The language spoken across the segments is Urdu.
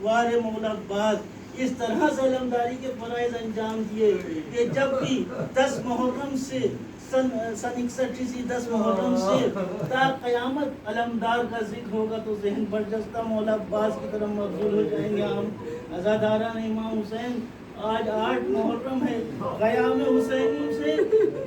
اتوار مولا عباس اس طرح سے علمداری کے فرائض انجام دیے کہ جب بھی 10 محرم سے سن 61 10 محرم سے تا قیامت علمدار کا ذکر ہوگا تو ذہن برجستہ مولا عباس کی طرف مبذول ہو جائیں گے ہم عزاداران امام حسین. آج 8 محرم ہے, قیام حسینی سے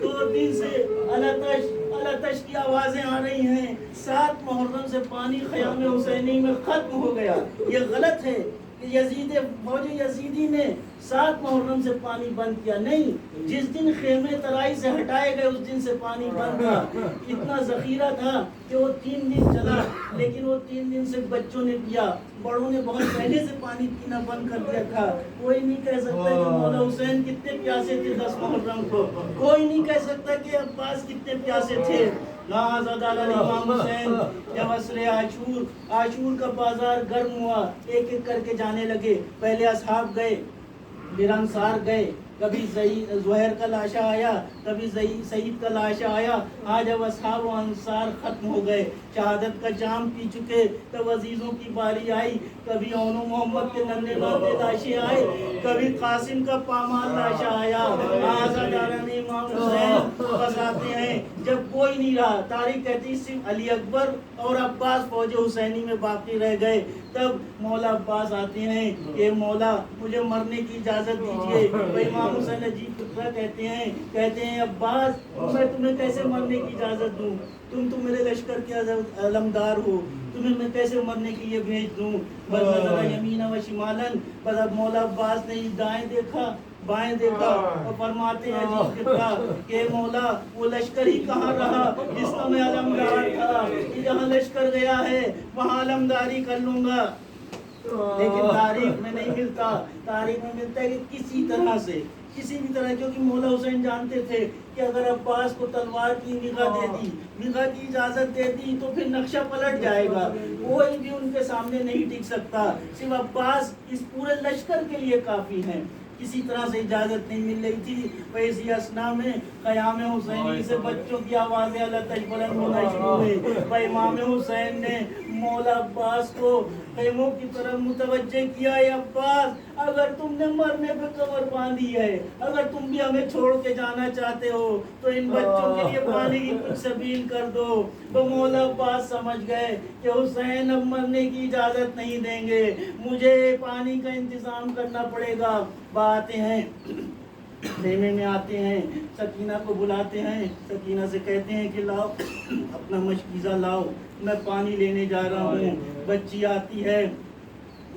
2 دن سے الاتش کی آوازیں آ رہی ہیں. 7 محرم سے پانی قیام حسینی میں ختم ہو گیا. یہ غلط ہے کہ فوج یزیدی نے 7 محرم سے پانی بند کیا. نہیں, جس دن خیمے ترائی سے ہٹائے گئے اس دن سے پانی بند تھا. اتنا ذخیرہ تھا کہ وہ 3 دن چلا, لیکن وہ 3 دن سے بچوں نے پیا, بڑوں نے بہت پہلے سے پانی پینا بند کر دیا تھا. کوئی نہیں کہہ سکتا کہ مولا حسین کتنے پیاسے تھے 10 محرم کو. کوئی نہیں کہہ سکتا کہ عباس کتنے پیاسے تھے. امام حسین جب عصر عاشور کا بازار گرم ہوا, ایک ایک کر کے جانے لگے. پہلے اصحاب گئے, پھر انصار گئے, کبھی زہیر کا لاشا آیا, کبھی سعید کا لاشا آیا. آج جب اصحاب و انصار ختم ہو گئے, شہادت کا جام پی چکے, تب عزیزوں کی باری آئی. کبھی اون و محمد کے ننھے ننھے لاشے آئے, کبھی قاسم کا پامال لاشا آیا. آزاداران امام حسین بس آتے ہیں جب کوئی نہیں رہا. تاریخ کہتی صرف علی اکبر اور عباس فوج حسینی میں باقی رہ گئے. تب مولا عباس آتے ہیں کہ مولا مجھے مرنے کی اجازت دیجیے. امام حسین عجیب فطرہ کہتے ہیں عباس میں تمہیں کیسے مرنے کی اجازت دوں, تم تو میرے لشکر کے علمدار ہو, تمہیں میں کیسے مرنے کی یہ بھیج دوں. بس نظر یمین و شمالن, بس اب مولا عباس نے دائیں دیکھا بائیں دیکھا اور فرماتے ہیں عجیب فطرہ کہ مولا وہ لشکر ہی کہاں رہا جس کا میں علمدار تھا. جہاں لشکر گیا ہے وہاں علمداری کر لوں گا. لیکن تاریخ میں نہیں ملتا. تاریخ میں ملتا ہے کہ کسی بھی طرح, کیونکہ مولا حسین جانتے تھے کہ اگر عباس کو تلوار کی نگاہ کی اجازت دے دی تو پھر نقشہ پلٹ جائے گا. کوئی بھی ان کے سامنے نہیں ٹک سکتا. صرف عباس اس پورے لشکر کے لیے کافی ہیں. کسی طرح سے اجازت نہیں مل رہی تھی. ویسی اسنا میں قیام حسینی سے بچوں کی آوازیں الاتش بلند ہونا شروع ہوئی. امام حسین نے مولا عباس کو خیموں کی طرف متوجہ کیا. اے عباس, اگر تم نے مرنے پہ کمر باندھی ہے, اگر تم بھی ہمیں چھوڑ کے جانا چاہتے ہو تو ان بچوں کے لیے پانی کی کچھ سبیل کر دو. تو مولا عباس سمجھ گئے کہ حسین اب مرنے کی اجازت نہیں دیں گے, مجھے پانی کا انتظام کرنا پڑے گا. آتے ہیں خیمے میں, آتے ہیں, سکینہ کو بلاتے ہیں. سکینہ سے کہتے ہیں کہ لاؤ اپنا مشکیزہ لاؤ, میں پانی لینے جا رہا ہوں. بچی آتی ہے,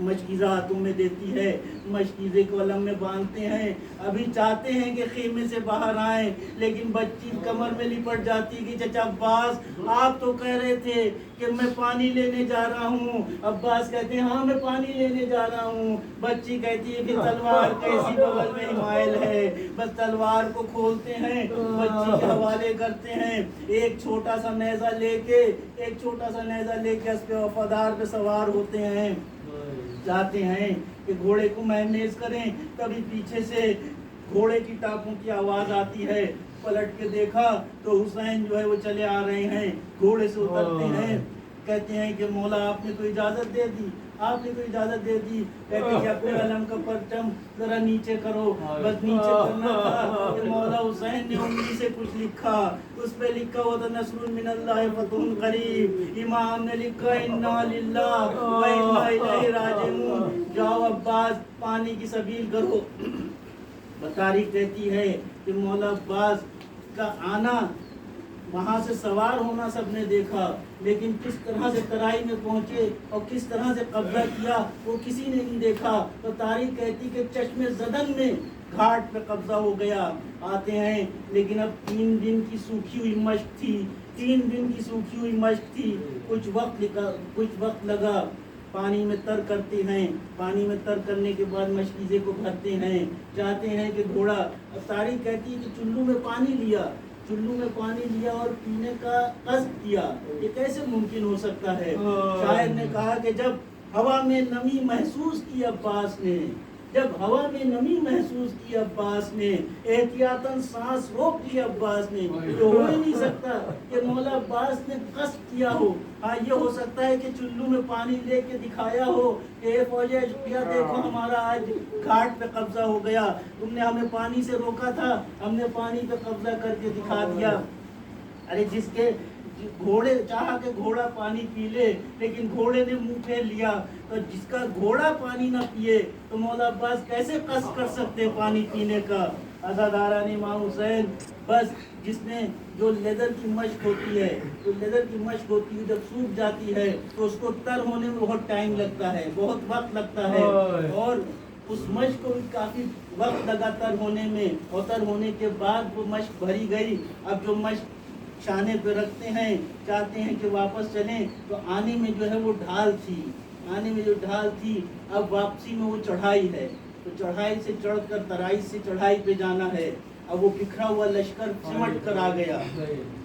مشکیزہ ہاتھوں میں دیتی ہے, مشکیزے کو علم میں باندھتے ہیں. ابھی چاہتے ہیں کہ خیمے سے باہر آئیں, لیکن بچی کمر میں لپٹ جاتی کہ چچا عباس آپ تو کہہ رہے تھے کہ میں پانی لینے جا رہا ہوں. عباس کہتے ہیں ہاں میں پانی لینے جا رہا ہوں. بچی کہتی ہے کہ تلوار کیسی بغل میں حمائل ہے. بس تلوار کو کھولتے ہیں, بچی کے حوالے کرتے ہیں. ایک چھوٹا سا نیزہ لے کے اس پہ وفادار پہ سوار ہوتے ہیں. چاہتے ہیں کہ گھوڑے کو مینیج کریں. کبھی پیچھے سے گھوڑے کی ٹاپوں کی آواز آتی ہے. پلٹ کے دیکھا تو حسین جو ہے وہ چلے آ رہے ہیں. گھوڑے سے اترتے ہیں, کہتے ہیں کہ مولا آپ نے تو اجازت دے دی. کہتے ہیں کہ اپنے علم کا پرچم ذرا نیچے کرو. بس نیچے کرنا تھا کہ مولا حسین نے انگلی سے کچھ لکھا. اس پہ لکھا ہوا تھا نصر من اللہ فتح قریب. امام نے لکھا انا للہ و انا الیہ راجعون. جاؤ عباس پانی کی سبیل کرو. تاریخ کہتی ہے کہ مولا عباس کا آنا, وہاں سے سوار ہونا سب نے دیکھا, لیکن کس طرح سے ترائی میں پہنچے اور کس طرح سے قبضہ کیا وہ کسی نے نہیں دیکھا. تو تاریخ کہتی کہ چشم زدن میں گھاٹ پہ قبضہ ہو گیا. آتے ہیں, لیکن اب 3 دن کی سوکھی ہوئی مشق تھی. کچھ وقت لگا. پانی میں تر کرتے ہیں. پانی میں تر کرنے کے بعد مشکیزے کو بھرتے ہیں. چاہتے ہیں کہ گھوڑا, تاریخ کہتی ہے کہ چلو میں پانی لیا اور پینے کا قصد کیا. یہ کیسے ممکن ہو سکتا ہے؟ شاعر نے کہا کہ جب ہوا میں نمی محسوس کی عباس نے, جب ہوا میں نمی محسوس کی عباس نے، احتیاطاً سانس روک لی عباس نے. یہ ہو ہی نہیں سکتا کہ مولا عباس نے قصد کیا ہو. ہاں یہ ہو سکتا ہے کہ چلو میں پانی لے کے دکھایا ہو کہ اے فوجی اشقیا دیکھو ہمارا آج گھاٹ پہ قبضہ ہو گیا، تم نے ہمیں پانی سے روکا تھا، ہم نے پانی پہ قبضہ کر کے دکھا دیا. ارے جس کے گھوڑے چاہا کہ گھوڑا پانی پی لے لیکن گھوڑے نے منہ پھیر لیا، تو جس کا گھوڑا پانی نہ پیے تو مولا عباس کیسے قصد کر سکتے پانی پینے کا. عزاداران امام حسین، بس جس نے جو لیدر کی مشق ہوتی ہے، جو لیدر کی مشق ہوتی ہے جب سوکھ جاتی ہے تو اس کو تر ہونے میں بہت ٹائم لگتا ہے، بہت وقت لگتا ہے، اور اس مشق کو بھی کافی وقت لگا تر ہونے میں، اور تر ہونے کے بعد وہ مشق بھری گئی. اب جو مشق شانے پہ رکھتے ہیں، چاہتے ہیں کہ واپس چلیں، تو آنے میں جو ہے وہ ڈھال تھی، آنے میں جو ڈھال تھی، اب واپسی میں وہ چڑھائی ہے، تو چڑھائی سے چڑھ کر ترائی سے چڑھائی پہ جانا ہے. اب وہ بکھرا ہوا لشکر سمٹ کر آ گیا،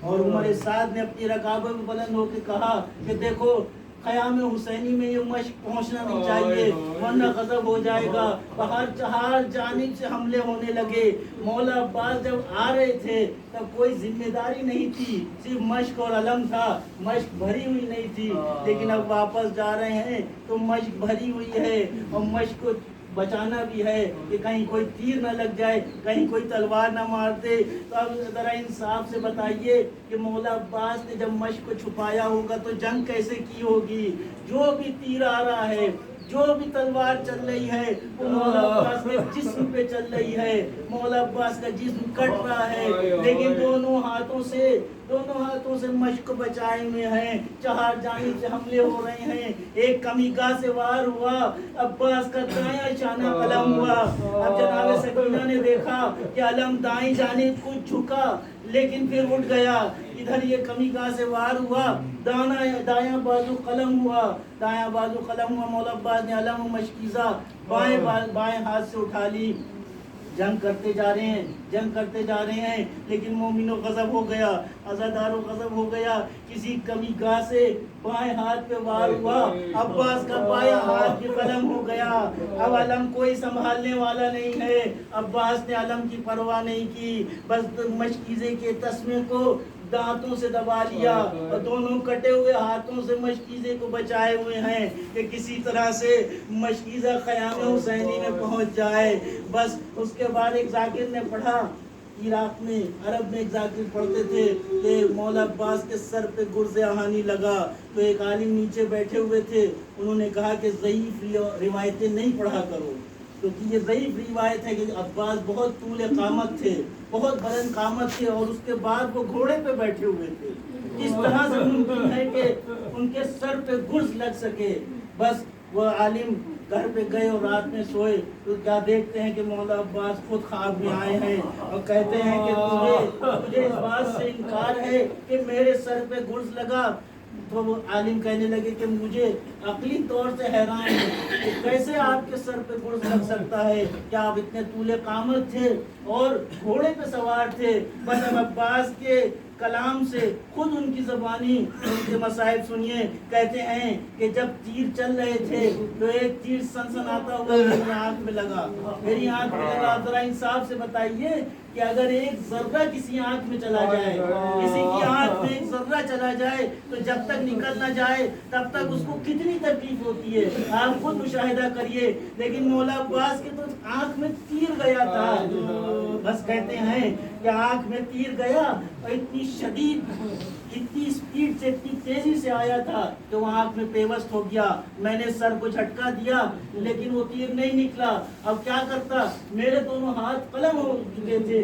اور عمر سعد نے اپنی رکابوں میں بلند ہو کے کہا کہ دیکھو خیام حسینی میں یہ مشق پہنچنا نہیں چاہیے ورنہ غضب ہو جائے گا. ہر جانب سے حملے ہونے لگے. مولا عباس جب آ رہے تھے تب کوئی ذمہ داری نہیں تھی، صرف مشق اور علم تھا، مشق بھری ہوئی نہیں تھی. لیکن اب واپس جا رہے ہیں تو مشق بھری ہوئی ہے، اور مشق کو بچانا بھی ہے کہ کہیں کوئی تیر نہ لگ جائے، کہیں کوئی تلوار نہ مار دے. تو اب ذرا انصاف سے بتائیے کہ مولا عباس نے جب مشق کو چھپایا ہوگا تو جنگ کیسے کی ہوگی؟ جو بھی تیر آ رہا ہے، جو بھی تلوار چل رہی ہے، وہ مولا عباس کے جسم پہ چل رہی ہے، مولا عباس کا جسم کٹ رہا ہے، لیکن دونوں ہاتھوں سے مشق کو بچائے ہوئے ہیں. چہار جانب سے حملے ہو رہے ہیں. ایک کمیگاہ سے وار ہوا، عباس کا دایاں شانہ قلم ہوا. اب جناب سکینہ نے دیکھا کہ علم دائیں جانب کچھ جھکا لیکن پھر اٹھ گیا. ادھر یہ کمیگاہ سے وار ہوا، دایاں بازو قلم ہوا، دایاں بازو قلم ہوا. مولا عباس نے علم و مشکیزہ بائیں ہاتھ سے اٹھا لی. جنگ کرتے جا رہے ہیں لیکن مومنوں غضب ہو گیا، عزاداروں غضب ہو گیا. کسی کمی گاہ سے بائیں ہاتھ پہ وار ہوا، عباس کا بایاں ہاتھ بھی قلم ہو گیا. اب علم کوئی سنبھالنے والا نہیں ہے. عباس نے علم کی پرواہ نہیں کی، بس مشکیزے کے تسمے کو دانتوں سے دبا لیا، اور دونوں کٹے ہوئے ہاتھوں سے مشکیزے کو بچائے ہوئے ہیں کہ کسی طرح سے مشکیزہ خیام حسینی میں پہنچ جائے. بس اس کے بعد ایک ذاکر نے پڑھا، عراق میں عرب میں ایک ذاکر پڑھتے تھے کہ مولا عباس کے سر پہ گرز آہنی لگا. تو ایک عالم نیچے بیٹھے ہوئے تھے، انہوں نے کہا کہ ضعیف روایتیں نہیں پڑھا کرو، کیونکہ یہ ضعیف روایت ہے کہ عباس بہت طول قامت تھے، بہت بلند قامت تھے، اور اس کے بعد وہ گھوڑے پہ بیٹھے ہوئے تھے. اس طرح سے ممکن ہے کہ ان کے سر پہ گرز لگ سکے. بس وہ عالم گھر پہ گئے اور رات میں سوئے تو کیا دیکھتے ہیں کہ مولا عباس خود خواب میں آئے ہیں اور کہتے ہیں کہ تجھے اس بات سے انکار ہے کہ میرے سر پہ گرز لگا. تو وہ عالم کہنے لگے کہ مجھے عقلی طور سے حیران ہے کہ کیسے آپ کے سر پہ گرز لگ سکتا ہے، کیا آپ اتنے طول قامت تھے اور گھوڑے پہ سوار تھے؟ بس عباس کے کلام سے خود ان کی زبانی ان کے مصائب سنیے. کہتے ہیں کہ جب تیر چل رہے تھے تو ایک تیر سنسناتا ہوا میری آنکھ میں لگا. ذرا انصاف سے بتائیے کہ اگر ایک ذرہ کسی آنکھ میں چلا جائے، کسی کی آنکھ میں ایک ذرہ چلا جائے تو جب تک نکل نہ جائے تب تک اس کو کتنی تکلیف ہوتی ہے، آپ خود مشاہدہ کریے. لیکن مولا عباس کے تو آنکھ میں تیر گیا تھا. بس کہتے ہیں کہ آنکھ میں تیر گیا اور اتنی شدید، اتنی اسپیڈ سے، اتنی تیزی سے آیا تھا کہ وہ آنکھ میں پیوست ہو گیا. میں نے سر کو جھٹکا دیا لیکن وہ تیر نہیں نکلا. اب کیا کرتا، میرے دونوں ہاتھ قلم ہو چکے تھے،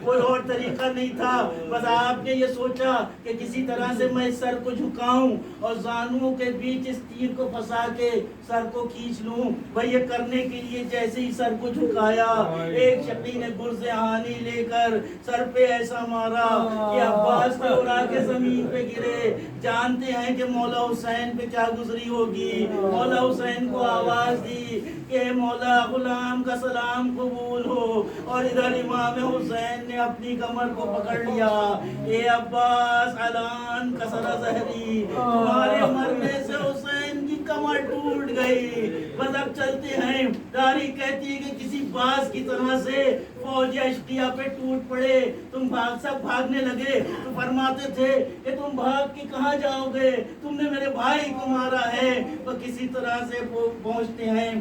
کوئی اور طریقہ نہیں تھا. بس آپ نے یہ سوچا کہ کسی طرح سے میں سر کو جھکاؤں اور زانوؤں کے بیچ اس تیر کو پھنسا کے سر کو کھینچ لوں. بھائی یہ کرنے کے لیے جیسے ہی سر کو جھکایا، ایک شقی نے گرز آہنی لے کر سر پہ ایسا مارا کہ عباس کو اڑا کے زمین پہ گرے. جانتے ہیں کہ مولا حسین پہ کیا گزری ہوگی. مولا حسین کو آواز دی کہ مولا غلام کا سلام قبول ہو، اور ادھر امام حسین نے اپنی کمر کو پکڑ لیا. اے عباس علان کسر زہری، تمہارے مرنے سے حسین کی کمر کمر ٹوٹ گئی. بس اب چلتے ہیں. تاریخ کہتی ہے کہ کسی باز کی طرح سے فوج اشقیاء پہ ٹوٹ پڑے. تم سب بھاگنے لگے. تو فرماتے تھے کہ تم بھاگ کے کہاں جاؤ گے, تم نے میرے بھائی کو مارا ہے. وہ کسی طرح سے پہنچتے ہیں.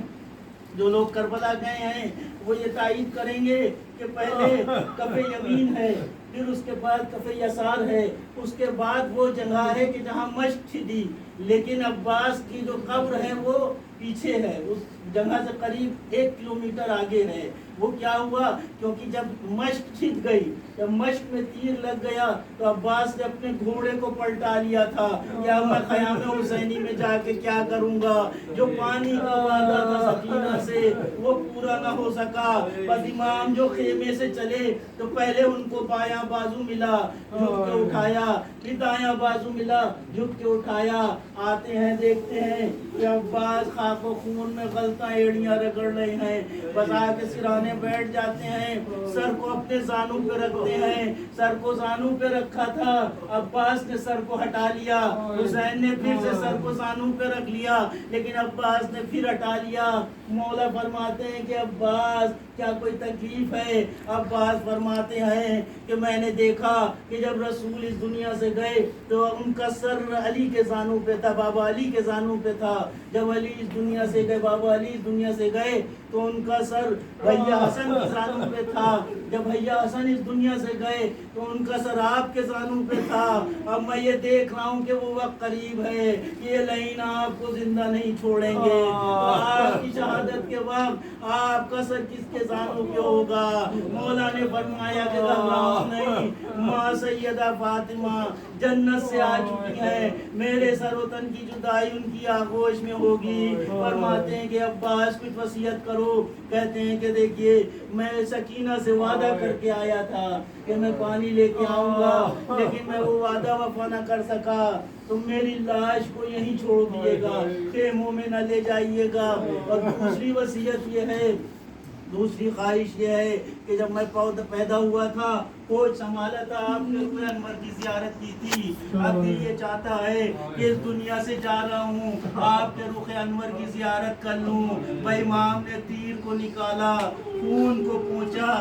جو لوگ کربلا گئے ہیں وہ یہ تائید کریں گے کہ پہلے کف یمین ہے, پھر اس کے بعد کف یسار ہے, اس کے بعد وہ جگہ ہے کہ جہاں مشق چھدی. لیکن عباس کی جو قبر ہے وہ پیچھے ہے, اس جگہ سے قریب 1 کلومیٹر آگے ہے. وہ کیا ہوا, کیونکہ جب مشق چھد گئی, جب مشق میں تیر لگ گیا تو عباس نے اپنے گھوڑے کو پلٹا لیا تھا کہ اب میں خیام حسینی میں جا کے کیا کروں گا. جو پانی کا وعدہ تھا سکینہ سے وہ پورا نہ ہو سکا. بس امام جو خیمے سے چلے تو پہلے ان کو بایاں بازو ملا, جھک کے اٹھایا, پھر دایاں بازو ملا, جھک کے اٹھایا. آتے ہیں, دیکھتے ہیں کہ عباس خاک و خون میں غلطاں ایڑیاں رگڑ رہے ہیں. بس آ کے سرانے بیٹھ جاتے ہیں, سر کو اپنے زانوں پہ رکھتے ہیں. سر کو زانوں پہ رکھا تھا, عباس نے سر کو ہٹا لیا. حسین نے پھر سے سر کو زانوں پہ رکھ لیا, لیکن عباس نے پھر ہٹا لیا. مولا فرماتے ہیں کہ عباس کیا کوئی تکلیف ہے؟ عباس فرماتے ہیں کہ میں نے دیکھا کہ جب رسول اس دنیا سے گئے تو ان کا سر علی کے زانوں پہ تھا, بابا علی کے زانوں پہ تھا. جب علی اس دنیا سے گئے, بابا علی اس دنیا سے گئے تو ان کا سر بھیا حسن کے زانوں پہ تھا. جب بھیا حسن اس دنیا سے گئے تو ان کا سر آپ کے زانوں پہ تھا. اب میں یہ دیکھ رہا ہوں کہ وہ وقت قریب ہے, یہ لعین آپ کو زندہ نہیں چھوڑیں گے. آپ کی شہادت کے وقت آپ کا سر کس کے زانوں پہ ہوگا؟ مولا نے فرمایا کہ گھبراؤ نہیں, ماں سیدہ فاطمہ جنت سے آ چکی ہے, میرے سر و تن کی جدائی ان کی آغوش میں ہوگی. فرماتے ہیں کہ عباس کچھ وصیت کرو. کہتے ہیں کہ دیکھیے میں سکینہ سے وعدہ کر کے آیا تھا کہ میں پانی لے کے آؤں گا, لیکن میں وہ وعدہ وفا نہ کر سکا. تم میری لاش کو یہیں چھوڑ دیے گا, خیموں میں نہ لے جائیے گا. اور دوسری وصیت یہ ہے, دوسری خواہش یہ ہے کہ جب میں پیدا ہوا تھا کوچ سنبھالا تھا, آپ کے روح انور کی زیارت کی تھی. اب دل یہ چاہتا ہے کہ اس دنیا سے جا رہا ہوں, آپ کے روح انور کی زیارت کر لوں. بھائی امام نے تیر کو نکالا, خون کو پہنچا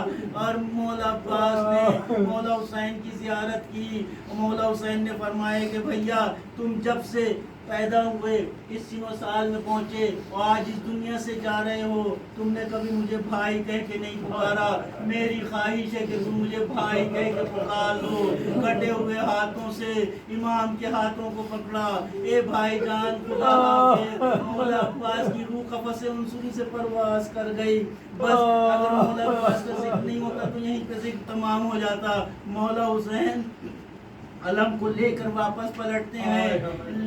اور مولا عباس نے مولا حسین کی زیارت کی. مولا حسین نے فرمایا کہ بھیا تم جب سے پیدا ہوئے اس سن و سال میں پہنچے اور آج اس دنیا سے جا رہے ہو, تم نے کبھی مجھے بھائی کہہ کے نہیں پکارا. میری خواہش ہے کہ تم مجھے بھائی کہہ کے پکار لو. کٹے ہوئے ہاتھوں سے امام کے ہاتھوں کو پکڑا, اے بھائی جان خدا حافظ. مولا عباس کی روح قفس عنصری سے پرواز کر گئی. بس اگر مولا عباس کا ذکر نہیں ہوتا تو یہیں پہ ذکر تمام ہو جاتا. مولا حسین علم کو لے کر واپس پلٹتے ہیں,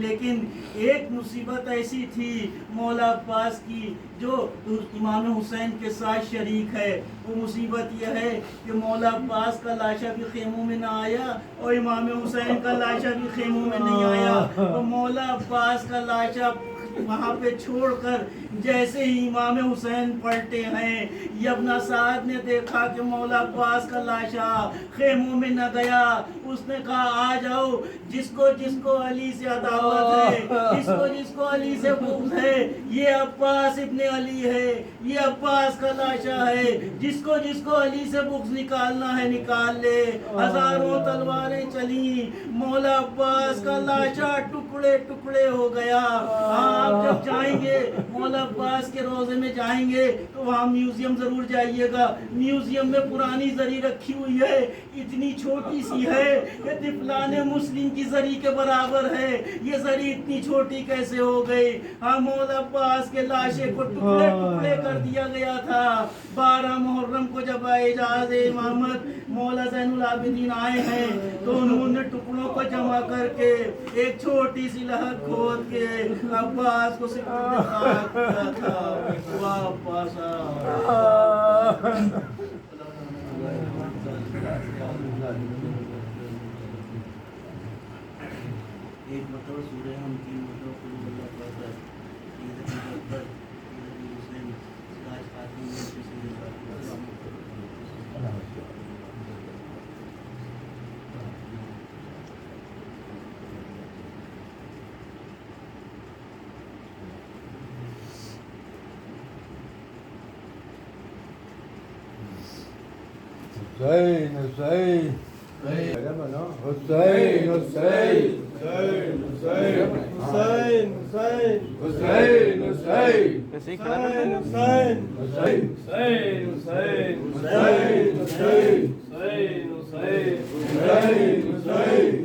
لیکن ایک مصیبت ایسی تھی مولا عباس کی جو امام حسین کے ساتھ شریک ہے. وہ مصیبت یہ ہے کہ مولا عباس کا لاشا بھی خیموں میں نہ آیا اور امام حسین کا لاشا بھی خیموں میں نہیں آیا. تو مولا عباس کا لاشا وہاں پہ چھوڑ کر جیسے ہی امام حسین پلٹے ہیں, ابن سعد نے دیکھا کہ مولا عباس کا لاشا خیموں میں نہ گیا. اس نے کہا آ جاؤ, جس کو علی سے عداوت ہے, جس کو علی سے بغض ہے, یہ عباس ابن علی ہے, یہ عباس کا لاشا ہے. جس کو علی سے بغض نکالنا ہے نکال لے. ہزاروں تلواریں چلی, مولا عباس کا لاشا ٹکڑے ٹکڑے ہو گیا. آپ جب جائیں گے مولا عباس کے روضے میں جائیں گے تو وہاں میوزیم ضرور جائیے گا. میوزیم میں پرانی زری رکھی ہوئی ہے, اتنی چھوٹی سی ہے کہ طفلان مسلم کی زری کے برابر ہے. یہ زری اتنی چھوٹی کیسے ہو گئی؟ ہاں مولا عباس کے لاشے کو ٹکڑے ٹکڑے کر دیا گیا تھا. 12 محرم کو جب اعجاز امامت مولا زین العابدین آئے ہیں تو انہوں نے ٹکڑوں کو جمع کر کے ایک چھوٹی سی لہد کھود کے عباس کو سپرد خاک کیا تھا. واہ عباسا. ایک مرتبہ سورہ ہم 3 مرتبہ قل اللہ پڑھتا ہے. عید اکبر مسلم سراج خاتون میں سے حسین حسین حسین حسین حسین حسین حسین حسین ایسے ہی کھڑا کر حسین دو. حسین حسین حسین حسین حسین حسین حسین حسین